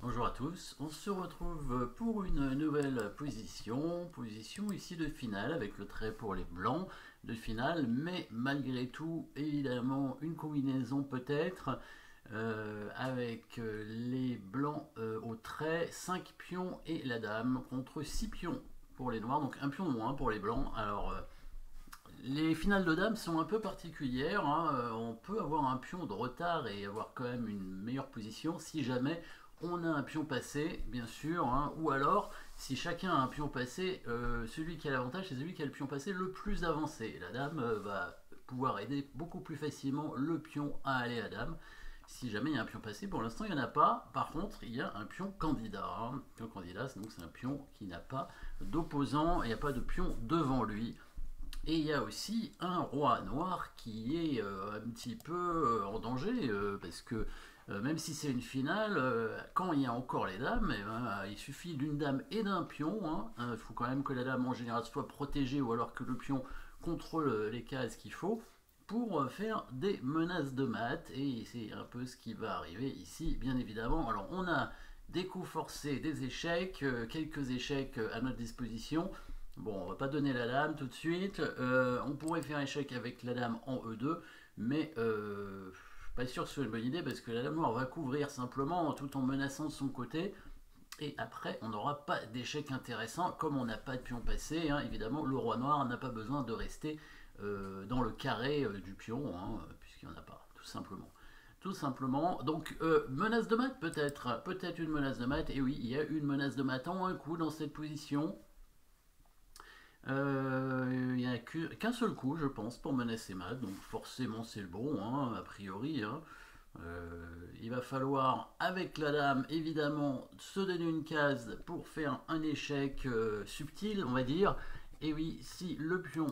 Bonjour à tous, on se retrouve pour une nouvelle position ici de finale avec le trait pour les blancs de finale, mais malgré tout évidemment une combinaison peut-être avec les blancs au trait, 5 pions et la dame contre 6 pions pour les noirs, donc un pion de moins pour les blancs. Alors les finales de dames sont un peu particulières, hein. On peut avoir un pion de retard et avoir quand même une meilleure position si jamais on a un pion passé, bien sûr, hein. Ou alors, si chacun a un pion passé, celui qui a l'avantage, c'est celui qui a le pion passé le plus avancé. La dame va pouvoir aider beaucoup plus facilement le pion à aller à dame. Si jamais il y a un pion passé, pour l'instant il n'y en a pas. Par contre, il y a un pion candidat. Un pion candidat, donc c'est un pion qui n'a pas d'opposant, il n'y a pas de pion devant lui. Et il y a aussi un roi noir qui est un petit peu en danger, parce que même si c'est une finale, quand il y a encore les dames, eh ben, il suffit d'une dame et d'un pion, hein. Il faut quand même que la dame en général soit protégée ou alors que le pion contrôle les cases qu'il faut pour faire des menaces de mat. Et c'est un peu ce qui va arriver ici, bien évidemment. Alors on a des coups forcés, des échecs, quelques échecs à notre disposition. Bon, on va pas donner la dame tout de suite. On pourrait faire échec avec la dame en E2, mais pas sûr que ce soit une bonne idée parce que la dame noire va couvrir simplement tout en menaçant de son côté. Et après, on n'aura pas d'échec intéressant. Comme on n'a pas de pion passé, hein, évidemment, le roi noir n'a pas besoin de rester dans le carré du pion, hein, puisqu'il n'y en a pas, tout simplement. Tout simplement. Donc, menace de mat peut-être. Peut-être une menace de mat. Et oui, il y a une menace de mat en un coup dans cette position. Il n'y a qu'un seul coup, je pense, pour menacer mat, donc forcément c'est le bon, hein, a priori, hein. Il va falloir, avec la dame, évidemment, se donner une case pour faire un échec subtil, on va dire. Et oui, si le pion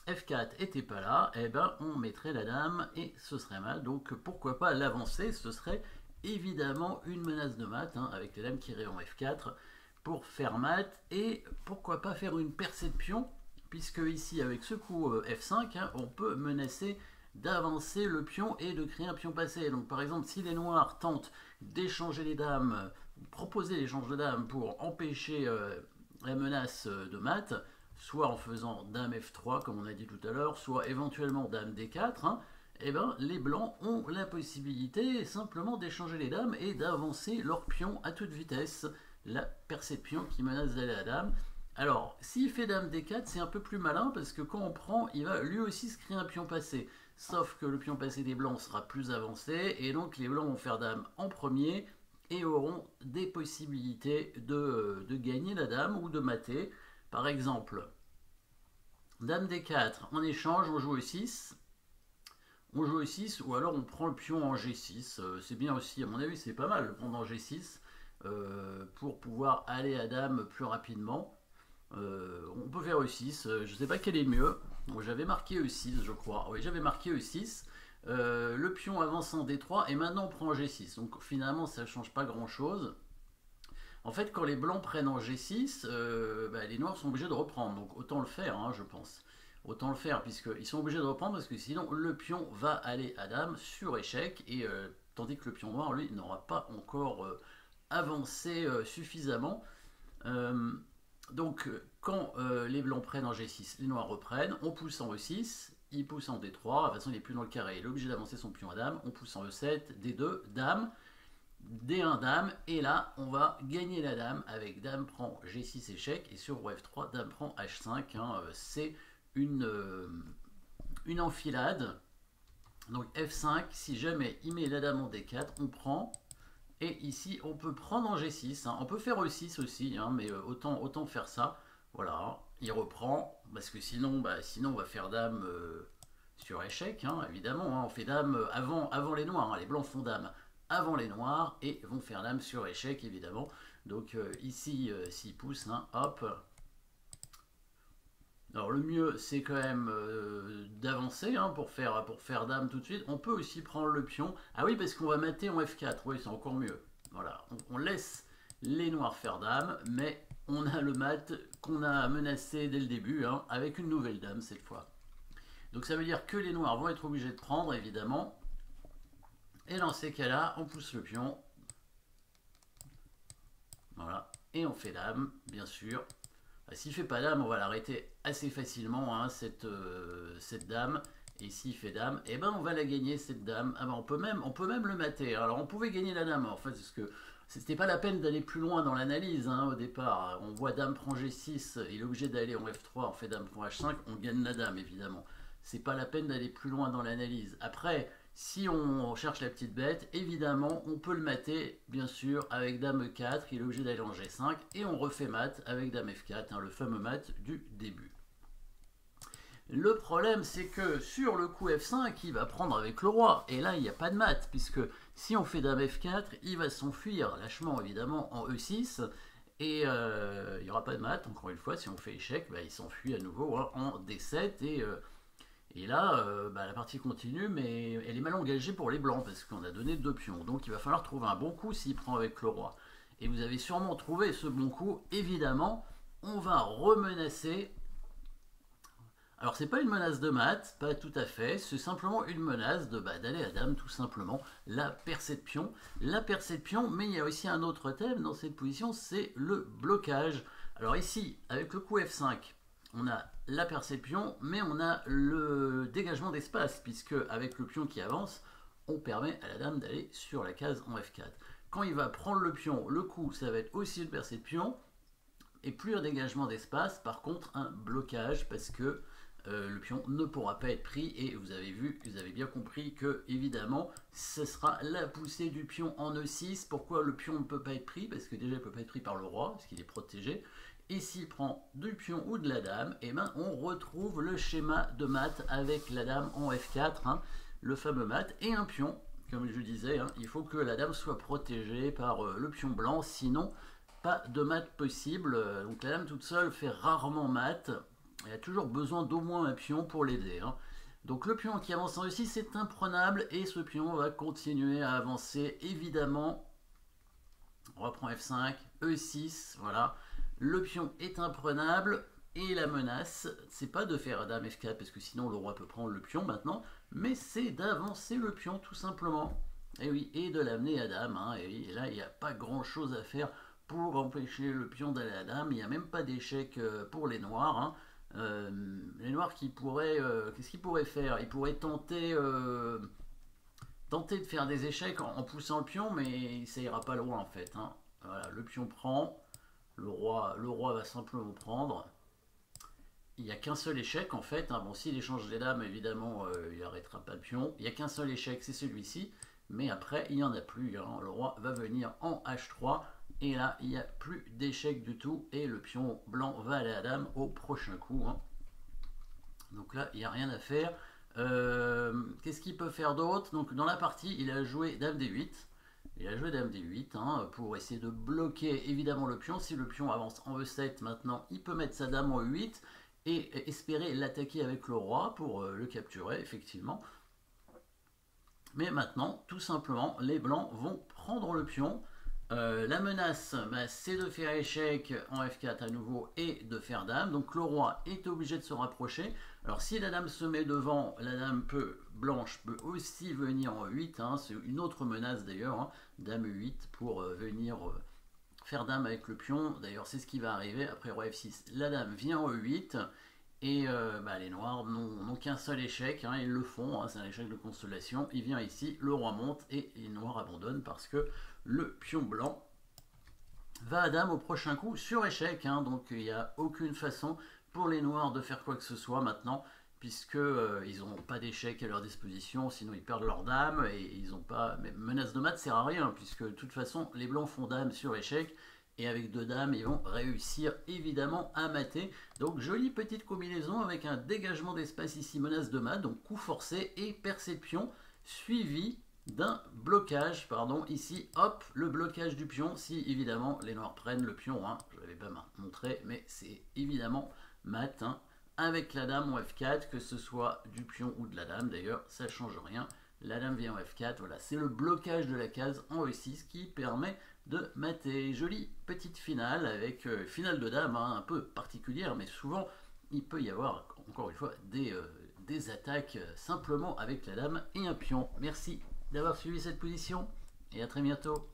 F4 était pas là, eh ben, on mettrait la dame et ce serait mat. Donc pourquoi pas l'avancer, ce serait évidemment une menace de mat, hein, avec la dame qui irait en F4 pour faire mat, et pourquoi pas faire une percée de pion, puisque ici avec ce coup F5, hein, on peut menacer d'avancer le pion et de créer un pion passé. Donc par exemple, si les noirs tentent d'échanger les dames, proposer l'échange de dames pour empêcher la menace de mat, soit en faisant dame F3 comme on a dit tout à l'heure, soit éventuellement dame D4, hein, eh ben, les blancs ont la possibilité simplement d'échanger les dames et d'avancer leur pion à toute vitesse. La percée de pion qui menace d'aller à dame. Alors, s'il fait dame D4, c'est un peu plus malin parce que quand on prend, il va lui aussi se créer un pion passé. Sauf que le pion passé des blancs sera plus avancé et donc les blancs vont faire dame en premier et auront des possibilités de gagner la dame ou de mater. Par exemple, dame D4, en échange, on joue E6. On joue E6 ou alors on prend le pion en G6. C'est bien aussi, à mon avis, c'est pas mal de prendre en G6 pour pouvoir aller à dame plus rapidement. On peut faire E6, je sais pas quel est mieux. Bon, j'avais marqué E6, je crois. Oui, j'avais marqué E6. Le pion avance en D3 et maintenant on prend G6. Donc finalement, ça ne change pas grand chose. En fait, quand les blancs prennent en G6, bah, les noirs sont obligés de reprendre. Donc autant le faire, hein, je pense. Autant le faire, puisqu'ils sont obligés de reprendre, parce que sinon le pion va aller à dame sur échec, et tandis que le pion noir, lui, n'aura pas encore avancé suffisamment. Donc, quand les blancs prennent en G6, les noirs reprennent, on pousse en E6, il pousse en D3, de toute façon il n'est plus dans le carré, il est obligé d'avancer son pion à dame, on pousse en E7, D2, dame, D1 dame, et là on va gagner la dame avec dame prend G6 échec, et sur roi F3 dame prend H5, hein, c'est une enfilade. Donc F5, si jamais il met la dame en D4, on prend, et ici on peut prendre en G6, hein. On peut faire E6 aussi, hein, mais autant faire ça. Voilà, il reprend, parce que sinon on va faire dame sur échec, hein, évidemment, hein. On fait dame avant les noirs, hein. Les blancs font dame avant les noirs et vont faire dame sur échec, évidemment. Donc ici, s'ils poussent, hein, hop. Alors le mieux, c'est quand même d'avancer, hein, pour faire dame tout de suite. On peut aussi prendre le pion. Ah oui, parce qu'on va mater en F4, oui, c'est encore mieux. Voilà, on laisse les noirs faire dame, mais on a le mat qu'on a menacé dès le début, hein, avec une nouvelle dame cette fois. Donc ça veut dire que les noirs vont être obligés de prendre, évidemment. Et dans ces cas-là, on pousse le pion. et on fait dame, bien sûr. S'il fait pas dame, on va l'arrêter assez facilement, hein, cette dame. Et s'il fait dame, eh ben on va la gagner cette dame. Ah ben on peut même le mater. Alors on pouvait gagner la dame en fait, parce que c'était pas la peine d'aller plus loin dans l'analyse au départ. On voit dame prend G6, il est obligé d'aller en F3, on fait dame prend H5, on gagne la dame évidemment. C'est pas la peine d'aller plus loin dans l'analyse. Après, si on cherche la petite bête, évidemment, on peut le mater, bien sûr, avec dame E4, il est obligé d'aller en G5, et on refait mat avec dame F4, le fameux mat du début. Le problème, c'est que sur le coup F5, il va prendre avec le roi, et là, il n'y a pas de mat, puisque si on fait dame F4, il va s'enfuir lâchement, évidemment, en E6, et il n'y aura pas de mat, encore une fois, si on fait échec, il s'enfuit à nouveau en D7, et là, la partie continue, mais elle est mal engagée pour les blancs, parce qu'on a donné 2 pions. Donc il va falloir trouver un bon coup s'il prend avec le roi. Et vous avez sûrement trouvé ce bon coup, évidemment, on va remenacer. Alors c'est pas une menace de mat, pas tout à fait, c'est simplement une menace d'aller à dame, tout simplement, la percée de pion. La percée de pion, mais il y a aussi un autre thème dans cette position, c'est le blocage. Alors ici, avec le coup F5, on a la percée de pion, mais on a le dégagement d'espace, puisque avec le pion qui avance, on permet à la dame d'aller sur la case en F4. Quand il va prendre le pion, le coup, ça va être aussi une percée de pion, et plus un dégagement d'espace, par contre un blocage, parce que le pion ne pourra pas être pris, et vous avez vu, vous avez bien compris que évidemment ce sera la poussée du pion en E6. Pourquoi le pion ne peut pas être pris? Parce que déjà il ne peut pas être pris par le roi, parce qu'il est protégé, et s'il prend du pion ou de la dame, et on retrouve le schéma de mat avec la dame en F4, le fameux mat, et un pion, comme je disais, il faut que la dame soit protégée par le pion blanc, sinon pas de mat possible. Donc la dame toute seule fait rarement mat, elle a toujours besoin d'au moins un pion pour l'aider. Donc le pion qui avance en E6 c'est imprenable, et ce pion va continuer à avancer évidemment. On reprend F5, E6, voilà. Le pion est imprenable, et la menace, c'est pas de faire dame F4, parce que sinon le roi peut prendre le pion maintenant, mais c'est d'avancer le pion tout simplement. Et oui, et de l'amener à dame. Et là, il n'y a pas grand chose à faire pour empêcher le pion d'aller à dame. Il n'y a même pas d'échec pour les noirs. Les noirs qui pourraient. Qu'est-ce qu'ils pourraient faire? Ils pourraient tenter de faire des échecs en poussant le pion, mais ça ira pas loin en fait. Voilà, le pion prend, le roi va simplement prendre. Il n'y a qu'un seul échec en fait. Bon, s'il échange les dames, évidemment, il n'arrêtera pas le pion. Il n'y a qu'un seul échec, c'est celui-ci. Mais après, il n'y en a plus. Le roi va venir en H3. Et là, il n'y a plus d'échec du tout. Et le pion blanc va aller à dame au prochain coup. Donc là, il n'y a rien à faire. Qu'est-ce qu'il peut faire d'autre? Donc dans la partie, il a joué dame D8. Il a joué dame D8 pour essayer de bloquer évidemment le pion. Si le pion avance en E7 maintenant, il peut mettre sa dame en E8 et espérer l'attaquer avec le roi pour le capturer, effectivement. Mais maintenant, tout simplement, les blancs vont prendre le pion. La menace, c'est de faire échec en F4 à nouveau et de faire dame. Donc le roi est obligé de se rapprocher. Alors si la dame se met devant, la dame blanche peut aussi venir en E8. C'est une autre menace d'ailleurs. Dame E8 pour venir faire dame avec le pion. D'ailleurs c'est ce qui va arriver après roi F6. La dame vient en E8. Et les noirs n'ont qu'un seul échec, ils le font, c'est un échec de constellation. Il vient ici, le roi monte et les noirs abandonnent parce que le pion blanc va à dame au prochain coup sur échec. Donc il n'y a aucune façon pour les noirs de faire quoi que ce soit maintenant, puisque ils n'ont pas d'échec à leur disposition, sinon ils perdent leur dame et ils n'ont pas. Mais menace de mat sert à rien, puisque de toute façon les blancs font dame sur échec. Et avec 2 dames, ils vont réussir évidemment à mater. Donc jolie petite combinaison avec un dégagement d'espace ici, menace de mat, donc coup forcé et percée de pion, suivi d'un blocage, ici, hop, le blocage du pion, si évidemment les noirs prennent le pion, je ne l'avais pas montré, mais c'est évidemment mat, avec la dame en F4, que ce soit du pion ou de la dame, d'ailleurs, ça ne change rien. La dame vient en F4, voilà, c'est le blocage de la case en E6 qui permet de mater. Jolie petite finale avec finale de dame un peu particulière, mais souvent il peut y avoir encore une fois des attaques simplement avec la dame et un pion. Merci d'avoir suivi cette position et à très bientôt.